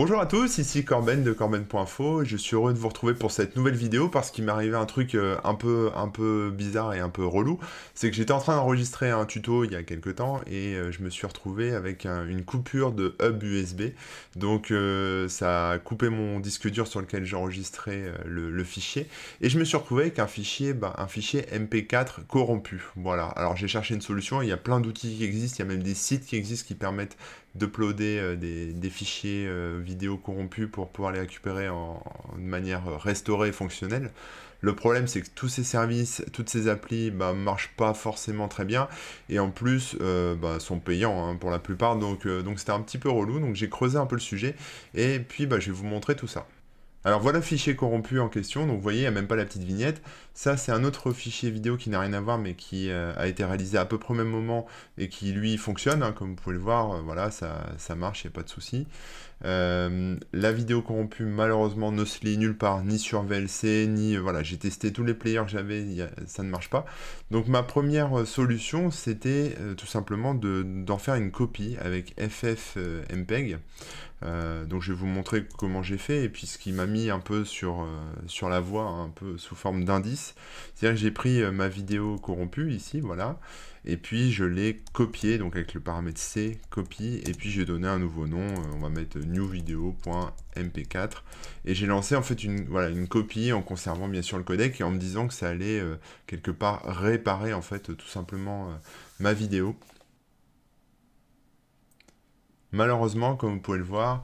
Bonjour à tous, ici Corben de Corben.info. Je suis heureux de vous retrouver pour cette nouvelle vidéo parce qu'il m'est arrivé un truc un peu bizarre et un peu relou. C'est que j'étais en train d'enregistrer un tuto il y a quelques temps et je me suis retrouvé avec une coupure de hub USB. Donc ça a coupé mon disque dur sur lequel j'enregistrais le fichier et je me suis retrouvé avec un fichier MP4 corrompu. Voilà, alors j'ai cherché une solution, il y a plein d'outils qui existent, il y a même des sites qui existent qui permettent d'uploader des fichiers vidéo corrompus pour pouvoir les récupérer de manière restaurée et fonctionnelle. Le problème, c'est que tous ces services, toutes ces applis, marchent pas forcément très bien et en plus sont payants hein, pour la plupart. Donc c'était un petit peu relou. Donc j'ai creusé un peu le sujet et puis je vais vous montrer tout ça. Alors voilà le fichier corrompu en question, donc vous voyez, il n'y a même pas la petite vignette. Ça, c'est un autre fichier vidéo qui n'a rien à voir, mais qui a été réalisé à peu près au même moment et qui, lui, fonctionne, hein, comme vous pouvez le voir, voilà, ça marche, il n'y a pas de souci. La vidéo corrompue, malheureusement, ne se lit nulle part, ni sur VLC, ni... voilà, j'ai testé tous les players que j'avais, ça ne marche pas. Donc ma première solution, c'était tout simplement d'en faire une copie avec FFmpeg. Donc je vais vous montrer comment j'ai fait et puis ce qui m'a mis un peu sur la voie, hein, un peu sous forme d'indice. C'est-à-dire que j'ai pris ma vidéo corrompue ici, voilà, et puis je l'ai copiée, donc avec le paramètre C, copie, et puis j'ai donné un nouveau nom, on va mettre newvideo.mp4, et j'ai lancé en fait une copie en conservant bien sûr le codec et en me disant que ça allait quelque part réparer en fait tout simplement ma vidéo. Malheureusement, comme vous pouvez le voir,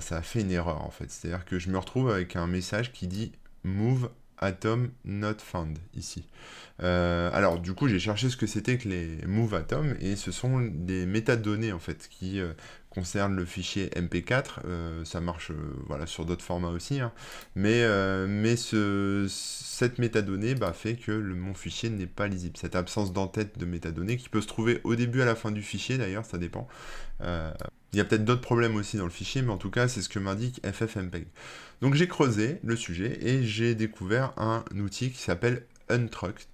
ça a fait une erreur en fait. C'est-à-dire que je me retrouve avec un message qui dit Move Atom Not Found ici. Alors du coup j'ai cherché ce que c'était que les Move Atom et ce sont des métadonnées en fait qui concernent le fichier MP4. Ça marche voilà, sur d'autres formats aussi, hein. Mais cette métadonnée fait que mon fichier n'est pas lisible. Cette absence d'entête de métadonnées qui peut se trouver au début à la fin du fichier d'ailleurs, ça dépend. Il y a peut-être d'autres problèmes aussi dans le fichier, mais en tout cas, c'est ce que m'indique FFmpeg. Donc j'ai creusé le sujet et j'ai découvert un outil qui s'appelle Untrucked.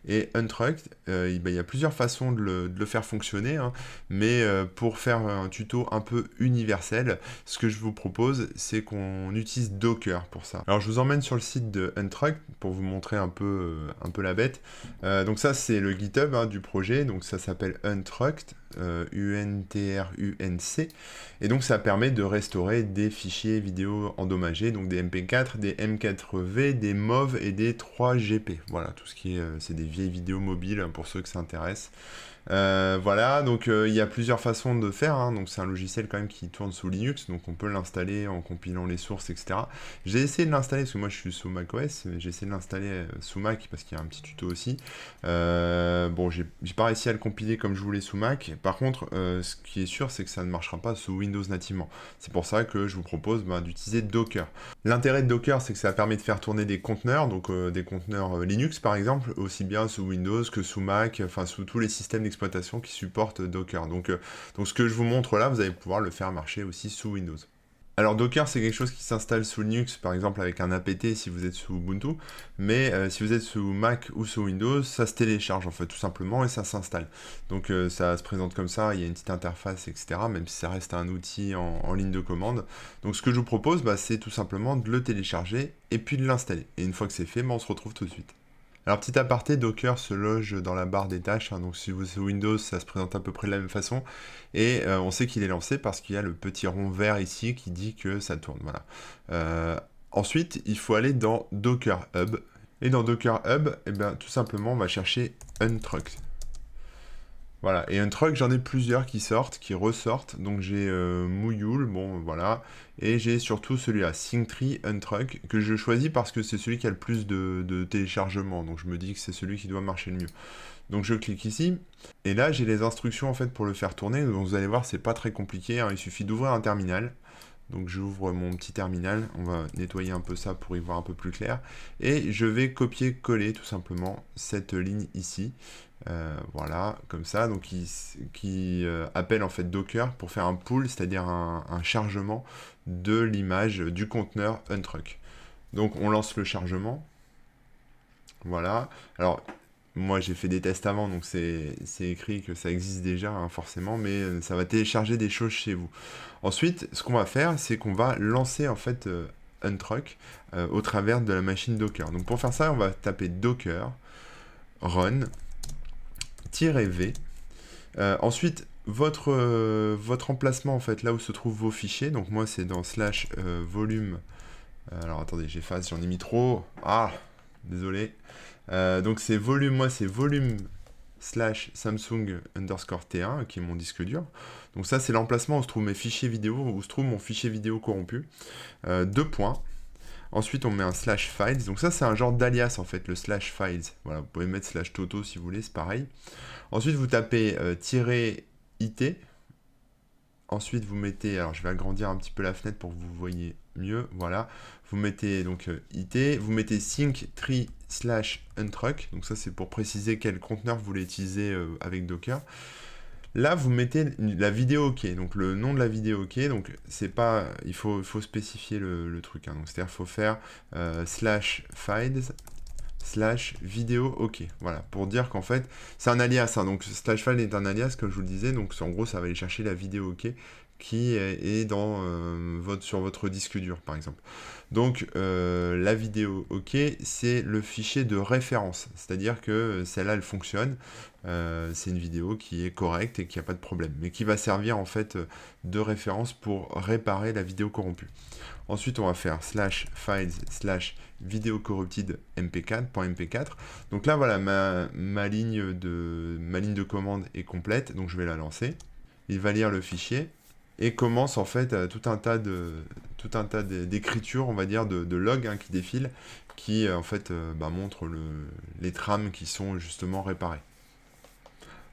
Et Untrucked, il y a plusieurs façons de le faire fonctionner, hein, mais pour faire un tuto un peu universel, ce que je vous propose, c'est qu'on utilise Docker pour ça. Alors je vous emmène sur le site de Untrucked pour vous montrer un peu la bête. Donc ça, c'est le GitHub hein, du projet, donc ça s'appelle Untrucked, UNTRUNC, et donc ça permet de restaurer des fichiers vidéo endommagés, donc des MP4, des M4V, des MOV et des 3GP. Voilà, tout ce qui est, c'est des vieilles vidéos mobiles pour ceux que ça intéresse. Voilà, donc il y a plusieurs façons de faire, hein. Donc c'est un logiciel quand même qui tourne sous Linux, donc on peut l'installer en compilant les sources, etc. J'ai essayé de l'installer, parce que moi je suis sous macOS, mais j'ai essayé de l'installer sous Mac, parce qu'il y a un petit tuto aussi. Bon, j'ai pas réussi à le compiler comme je voulais sous Mac, par contre, ce qui est sûr, c'est que ça ne marchera pas sous Windows nativement. C'est pour ça que je vous propose d'utiliser Docker. L'intérêt de Docker, c'est que ça permet de faire tourner des conteneurs, donc des conteneurs Linux par exemple, aussi bien sous Windows que sous Mac, enfin sous tous les systèmes d'exploitation qui supportent Docker. Donc ce que je vous montre là, vous allez pouvoir le faire marcher aussi sous Windows. Alors Docker, c'est quelque chose qui s'installe sous Linux, par exemple avec un apt si vous êtes sous Ubuntu, mais si vous êtes sous Mac ou sous Windows, ça se télécharge en fait tout simplement et ça s'installe. Donc ça se présente comme ça, il y a une petite interface, etc., même si ça reste un outil en ligne de commande. Donc ce que je vous propose, c'est tout simplement de le télécharger et puis de l'installer. Et une fois que c'est fait, on se retrouve tout de suite. Alors petit aparté, Docker se loge dans la barre des tâches, hein, donc si vous êtes sous Windows, ça se présente à peu près de la même façon, et on sait qu'il est lancé parce qu'il y a le petit rond vert ici qui dit que ça tourne, voilà. Ensuite, il faut aller dans Docker Hub, et dans Docker Hub, tout simplement, on va chercher Untrucked. Voilà, et un truc, j'en ai plusieurs qui sortent, qui ressortent. Donc j'ai Mouyoul, bon voilà, et j'ai surtout celui-là, Singtree Untruck, que je choisis parce que c'est celui qui a le plus de téléchargement. Donc je me dis que c'est celui qui doit marcher le mieux. Donc je clique ici, et là j'ai les instructions en fait pour le faire tourner. Donc vous allez voir, c'est pas très compliqué, hein, il suffit d'ouvrir un terminal. Donc j'ouvre mon petit terminal, on va nettoyer un peu ça pour y voir un peu plus clair. Et je vais copier-coller tout simplement cette ligne ici. Voilà, comme ça, donc qui appelle en fait Docker pour faire un pull, c'est-à-dire un chargement de l'image du conteneur Untruck. Donc on lance le chargement. Voilà. Alors Moi, j'ai fait des tests avant, donc c'est écrit que ça existe déjà, hein, forcément, mais ça va télécharger des choses chez vous. Ensuite, ce qu'on va faire, c'est qu'on va lancer en fait Untruck au travers de la machine Docker. Donc pour faire ça, on va taper Docker run-v. Ensuite, votre emplacement, en fait, là où se trouvent vos fichiers. Donc moi, c'est dans slash volume. Alors attendez, j'efface, j'en ai mis trop. Ah, désolé. Donc c'est volume, moi c'est volume slash Samsung underscore T1, qui est mon disque dur. Donc ça, c'est l'emplacement où se trouvent mes fichiers vidéo, où se trouve mon fichier vidéo corrompu. Deux points. Ensuite, on met un slash files. Donc ça, c'est un genre d'alias, en fait, le slash files. Voilà, vous pouvez mettre slash toto si vous voulez, c'est pareil. Ensuite, vous tapez -it. Ensuite, vous mettez, alors je vais agrandir un petit peu la fenêtre pour que vous voyez mieux, voilà. Vous mettez donc it, vous mettez sync tree slash untruck, donc ça c'est pour préciser quel conteneur vous voulez utiliser avec Docker. Là, vous mettez la vidéo OK, donc le nom de la vidéo OK, donc c'est pas, il faut spécifier le truc, hein. Donc c'est-à-dire qu'il faut faire slash files slash vidéo OK, voilà, pour dire qu'en fait, c'est un alias, hein, donc slash file est un alias, comme je vous le disais, donc en gros, ça va aller chercher la vidéo OK qui est dans, sur votre disque dur, par exemple. Donc, la vidéo OK, c'est le fichier de référence, c'est-à-dire que celle-là, elle fonctionne, c'est une vidéo qui est correcte et qui n'a pas de problème, mais qui va servir en fait de référence pour réparer la vidéo corrompue. Ensuite, on va faire slash files slash vidéo corrupted mp4.mp4. Donc là, voilà, ma ligne de commande est complète, donc je vais la lancer. Il va lire le fichier et commence en fait tout un tas d'écritures, on va dire, de logs, hein, qui défilent, qui en fait montrent les trames qui sont justement réparées.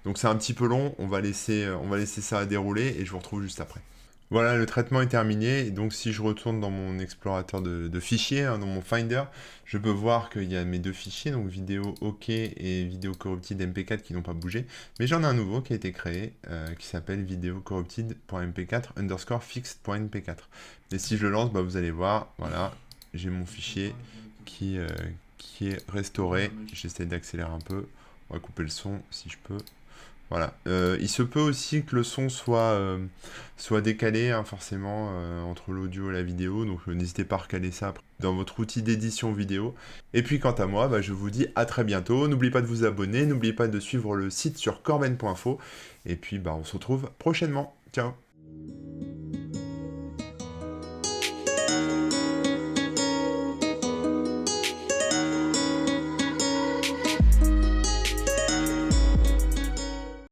Donc c'est un petit peu long, on va laisser ça dérouler et je vous retrouve juste après. Voilà, le traitement est terminé. Et donc, si je retourne dans mon explorateur de fichiers, hein, dans mon Finder, je peux voir qu'il y a mes deux fichiers, donc vidéo OK et vidéo corrupted MP4 qui n'ont pas bougé. Mais j'en ai un nouveau qui a été créé, qui s'appelle vidéo corrupted.mp4 underscore fixed.mp4. Et si je le lance, vous allez voir, voilà, j'ai mon fichier qui est restauré. J'essaie d'accélérer un peu. On va couper le son si je peux. Voilà. Il se peut aussi que le son soit décalé, hein, forcément, entre l'audio et la vidéo, donc n'hésitez pas à recaler ça après dans votre outil d'édition vidéo. Et puis quant à moi, je vous dis à très bientôt. N'oubliez pas de vous abonner, n'oubliez pas de suivre le site sur corben.info. Et puis on se retrouve prochainement. Ciao!